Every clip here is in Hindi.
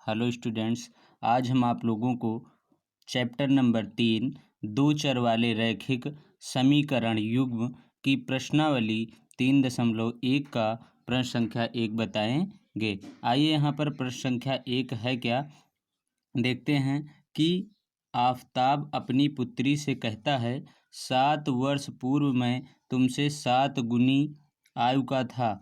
हेलो स्टूडेंट्स, आज हम आप लोगों को चैप्टर नंबर 3 दो चर वाले रैखिक समीकरण युग्म की प्रश्नावली 3.1 का प्रश्न संख्या 1 बताएंगे। आइए यहाँ पर प्रश्न संख्या 1 है क्या, देखते हैं कि आफताब अपनी पुत्री से कहता है 7 वर्ष पूर्व मैं तुमसे 7 गुनी आयु का था,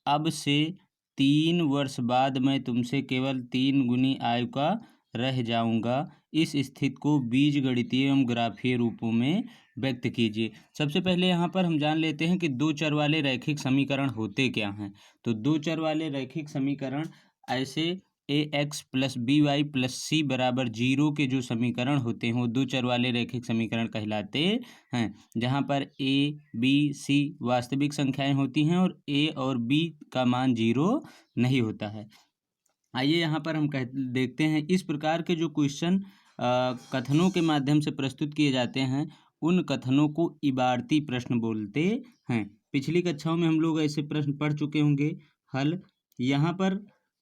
अब से 3 वर्ष बाद मैं तुमसे केवल 3 गुनी आयु का रह जाऊंगा। इस स्थिति को बीजगणितीय एवं ग्राफीय रूपों में व्यक्त कीजिए। सबसे पहले यहाँ पर हम जान लेते हैं कि दो चर वाले रैखिक समीकरण होते क्या हैं। तो दो चर वाले रैखिक समीकरण ऐसे ax plus B Y plus C बराबर 0 के जो समीकरण होते हैं वो दो चर वाले रैखिक समीकरण कहलाते हैं, जहाँ पर ए बी सी वास्तविक संख्याएं होती हैं और ए और बी का मान 0 नहीं होता है। आइए यहाँ पर हम देखते हैं इस प्रकार के जो क्वेश्चन कथनों के माध्यम से प्रस्तुत किए जाते हैं उन कथनों को इबारती प्रश्न बोलते हैं। पिछली कक्षाओं में हम लोग ऐसे प्रश्न पढ़ चुके होंगे। हल यहाँ पर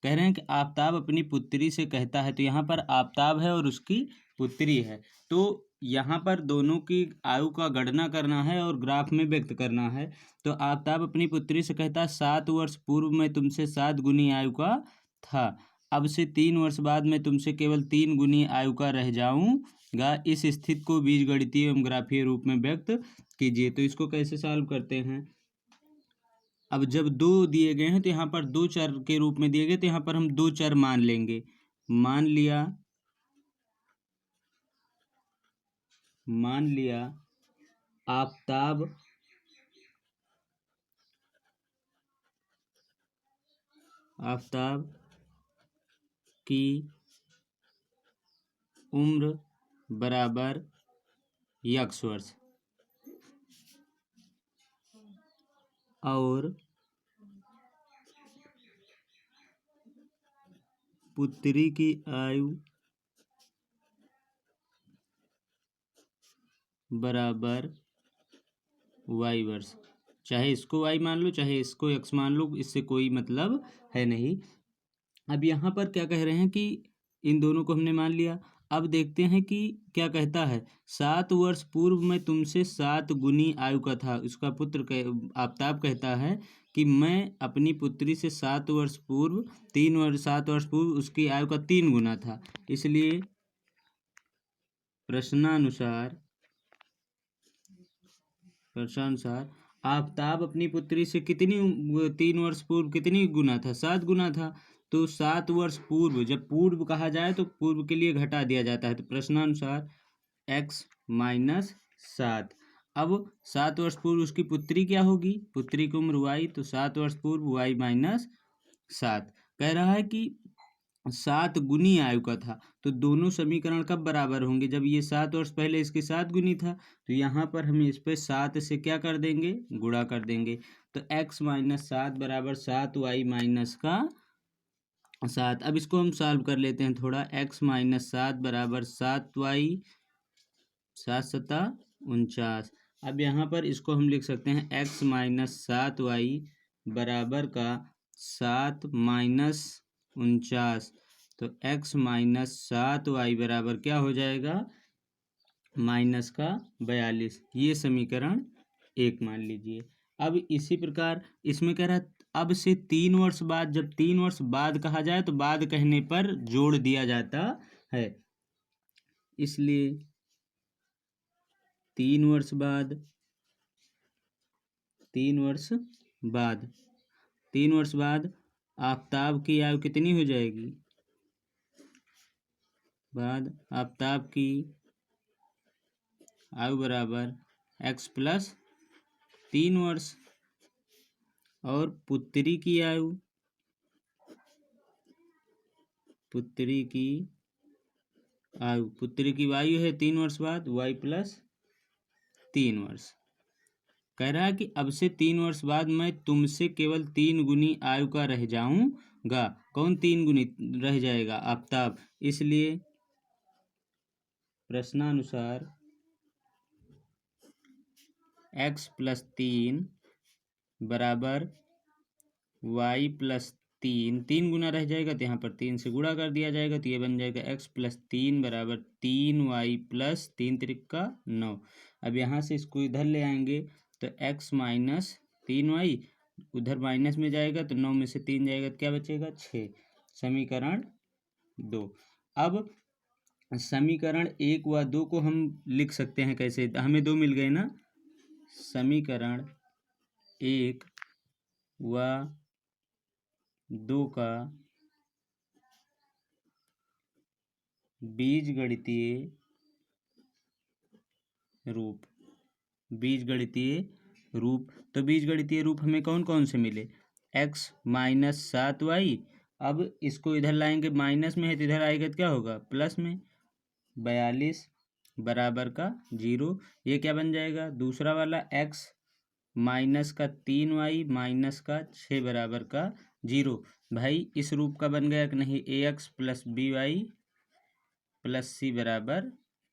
कह रहे हैं कि आफताब अपनी पुत्री से कहता है, तो यहाँ पर आफताब है और उसकी पुत्री है, तो यहाँ पर दोनों की आयु का गणना करना है और ग्राफ में व्यक्त करना है। तो आफताब अपनी पुत्री से कहता है 7 वर्ष पूर्व मैं तुमसे 7 गुनी आयु का था, अब से 3 वर्ष बाद मैं तुमसे केवल 3 गुनी आयु का रह जाऊंगा। इस स्थिति को बीजगणितीय एवं ग्राफीय रूप में व्यक्त कीजिए। तो इसको कैसे सॉल्व करते हैं। अब जब दो दिए गए हैं तो यहाँ पर दो चर के रूप में दिए गए, तो यहाँ पर हम दो चर मान लेंगे। मान लिया आफताब की उम्र बराबर x वर्ष और पुत्री की आयु बराबर y वर्ष। चाहे इसको y मान लो चाहे इसको x मान लो, इससे कोई मतलब है नहीं। अब यहाँ पर क्या कह रहे हैं कि इन दोनों को हमने मान लिया। अब देखते हैं कि क्या कहता है। 7 वर्ष पूर्व मैं तुमसे 7 गुनी आयु का था। उसका पुत्र आफताब कहता है कि मैं अपनी पुत्री से 7 वर्ष पूर्व 7 वर्ष पूर्व उसकी आयु का 3 गुना था। इसलिए प्रश्नानुसार आफताब अपनी पुत्री से 3 वर्ष पूर्व कितनी गुना था, 7 गुना था। तो 7 वर्ष पूर्व, जब पूर्व कहा जाए तो पूर्व के लिए घटा दिया जाता है, तो प्रश्नानुसार x माइनस 7। अब 7 वर्ष पूर्व उसकी पुत्री क्या होगी, पुत्री की उम्र y, तो 7 वर्ष पूर्व y माइनस 7। कह रहा है कि 7 गुनी आयु का था, तो दोनों समीकरण कब बराबर होंगे, जब ये 7 वर्ष पहले इसकी 7 गुनी था, तो यहाँ पर हम इस पे 7 से क्या कर देंगे, गुणा कर देंगे। तो x माइनस 7 बराबर 7y माइनस का 7। अब इसको हम सॉल्व कर लेते हैं थोड़ा। x माइनस 7 बराबर 7y 7 सता 49। अब यहाँ पर इसको हम लिख सकते हैं x माइनस 7y बराबर का 7 माइनस 49। तो x माइनस 7y बराबर क्या हो जाएगा, माइनस का 42। ये समीकरण 1 मान लीजिए। अब इसी प्रकार इसमें कह रहा है अब से 3 वर्ष बाद, जब 3 वर्ष बाद कहा जाए तो बाद कहने पर जोड़ दिया जाता है, इसलिए 3 वर्ष बाद 3 वर्ष बाद आफताब की आयु कितनी हो जाएगी, बाद आफताब की आयु बराबर x प्लस 3 वर्ष और पुत्री की आयु है 3 वर्ष बाद y प्लस 3 वर्ष। कह रहा है कि अब से 3 वर्ष बाद मैं तुमसे केवल 3 गुनी आयु का रह जाऊंगा। कौन 3 गुनी रह जाएगा, आफताब। इसलिए प्रश्नानुसार x प्लस 3 बराबर y प्लस 3, 3 गुना रह जाएगा तो यहाँ पर 3 से गुणा कर दिया जाएगा, तो ये बन जाएगा x प्लस 3 बराबर 3y प्लस 3 त्रिका 9। अब यहाँ से इसको इधर ले आएंगे तो x माइनस 3y उधर माइनस में जाएगा तो 9 में से 3 जाएगा तो क्या बचेगा 6। समीकरण 2। अब समीकरण 1 व 2 को हम लिख सकते हैं कैसे, हमें 2 मिल गए ना। समीकरण 1 व 2 का बीजगणितीय रूप, बीजगणितीय रूप। तो बीजगणितीय रूप हमें कौन कौन से मिले, x माइनस 7y। अब इसको इधर लाएंगे, माइनस में है तो इधर आएगा तो क्या होगा प्लस में, 42 बराबर का 0। ये क्या बन जाएगा, दूसरा वाला x माइनस का 3y माइनस का 6 बराबर का 0। भाई इस रूप का बन गया कि नहीं, ax plus by plus c बराबर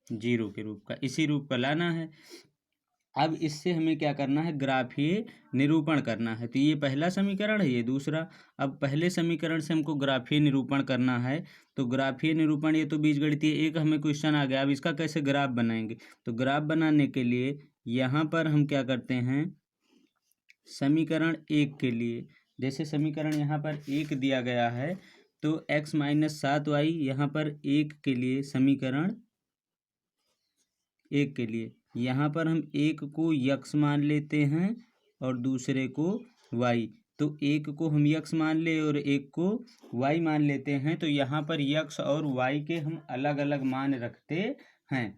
0 के रूप का, इसी रूप का लाना है। अब इससे हमें क्या करना है, ग्राफीय निरूपण करना है। तो ये पहला समीकरण है, ये दूसरा। अब पहले समीकरण से हमको ग्राफीय निरूपण करना है, तो ग्राफीय निरूपण, ये तो बीजगणितीय एक हमें क्वेश्चन आ गया। अब इसका कैसे ग्राफ बनाएंगे, तो ग्राफ बनाने के लिए यहाँ पर हम क्या करते हैं, समीकरण 1 के लिए जैसे समीकरण यहाँ पर 1 दिया गया है, तो x माइनस 7y यहाँ पर 1 के लिए, समीकरण 1 के लिए यहाँ पर हम 1 को x मान लेते हैं और दूसरे को y। तो 1 को हम x मान ले और 1 को y मान लेते हैं, तो यहाँ पर x और y के हम अलग अलग मान रखते हैं।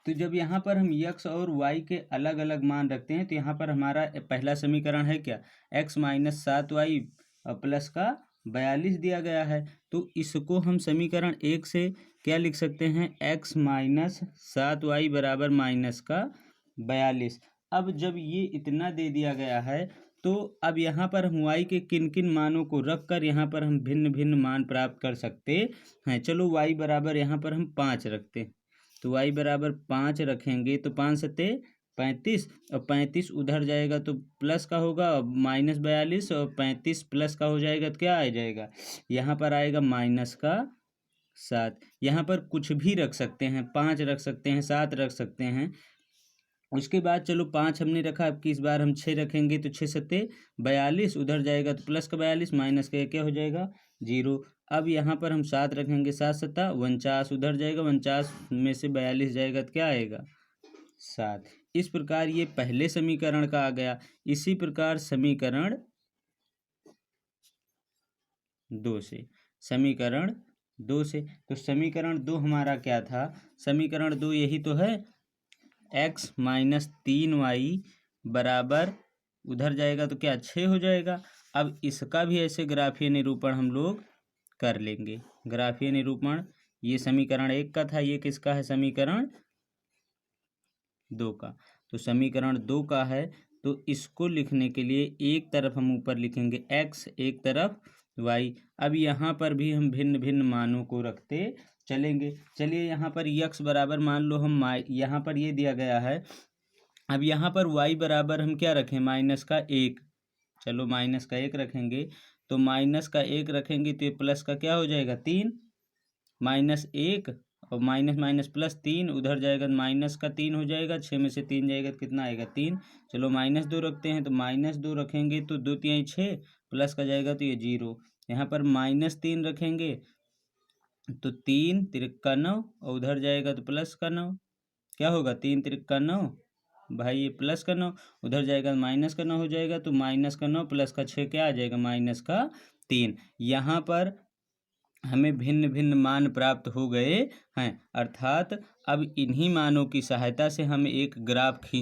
तो जब यहाँ पर हम x और y के अलग अलग मान रखते हैं, तो यहाँ पर हमारा पहला समीकरण है क्या, x माइनस 7y प्लस का 42 दिया गया है। तो इसको हम समीकरण 1 से क्या लिख सकते हैं, x माइनस 7y बराबर माइनस का 42। अब जब ये इतना दे दिया गया है, तो अब यहाँ पर हम y के किन किन मानों को रख कर यहाँ पर हम भिन्न भिन्न मान प्राप्त कर सकते हैं। चलो y बराबर यहाँ पर हम 5 रखते हैं, तो y बराबर 5 रखेंगे तो 5 सत्ते 35, और 35 उधर जाएगा तो प्लस का होगा, माइनस 42, और 35 प्लस का हो जाएगा तो क्या आ जाएगा, यहाँ पर आएगा माइनस का 7। यहाँ पर कुछ भी रख सकते हैं, 5 रख सकते हैं, 7 रख सकते हैं। उसके बाद चलो 5 हमने रखा, अब की इस बार हम 6 रखेंगे, तो 6 सत्ते 42, उधर जाएगा तो प्लस का 42, माइनस का क्या हो जाएगा 0। अब यहाँ पर हम 7 रखेंगे, 7 सत्ता 49, उधर जाएगा 49 में से 42 जाएगा तो क्या आएगा 7। इस प्रकार ये पहले समीकरण का आ गया। इसी प्रकार समीकरण 2 से, समीकरण 2 से, तो समीकरण 2 हमारा क्या था, समीकरण 2 यही तो है, x माइनस 3y बराबर, उधर जाएगा तो क्या 6 हो जाएगा। अब इसका भी ऐसे ग्राफीय निरूपण हम लोग कर लेंगे। ग्राफीय निरूपण, ये समीकरण 1 का था, ये किसका है, समीकरण 2 का। तो समीकरण 2 का है, तो इसको लिखने के लिए एक तरफ हम ऊपर लिखेंगे x, एक तरफ y। अब यहाँ पर भी हम भिन्न भिन्न मानों को रखते चलेंगे। चलिए यहाँ पर x बराबर मान लो हम यहाँ पर ये दिया गया है, अब यहाँ पर y बराबर हम क्या रखें, माइनस का 1। चलो माइनस का 1 रखेंगे, तो माइनस का 1 रखेंगे तो ये प्लस का क्या हो जाएगा 3, माइनस 1 और माइनस माइनस प्लस 3, उधर जाएगा माइनस का 3 हो जाएगा, 6 में से 3 जाएगा तो कितना आएगा 3। चलो माइनस 2 रखते हैं, तो माइनस 2 रखेंगे तो 2 3 6, प्लस का जाएगा तो ये 0। यहाँ पर माइनस 3 रखेंगे तो 3 तिरका 9, और उधर जाएगा तो प्लस का 9, क्या होगा 3 तिरका 9, भाई ये प्लस का 9, उधर जाएगा माइनस का 9 हो जाएगा, तो माइनस का 9 प्लस का 6 क्या आ जाएगा, माइनस का 3। यहाँ पर हमें भिन्न भिन्न मान प्राप्त हो गए हैं, अर्थात अब इन्हीं मानों की सहायता से हम एक ग्राफ खींच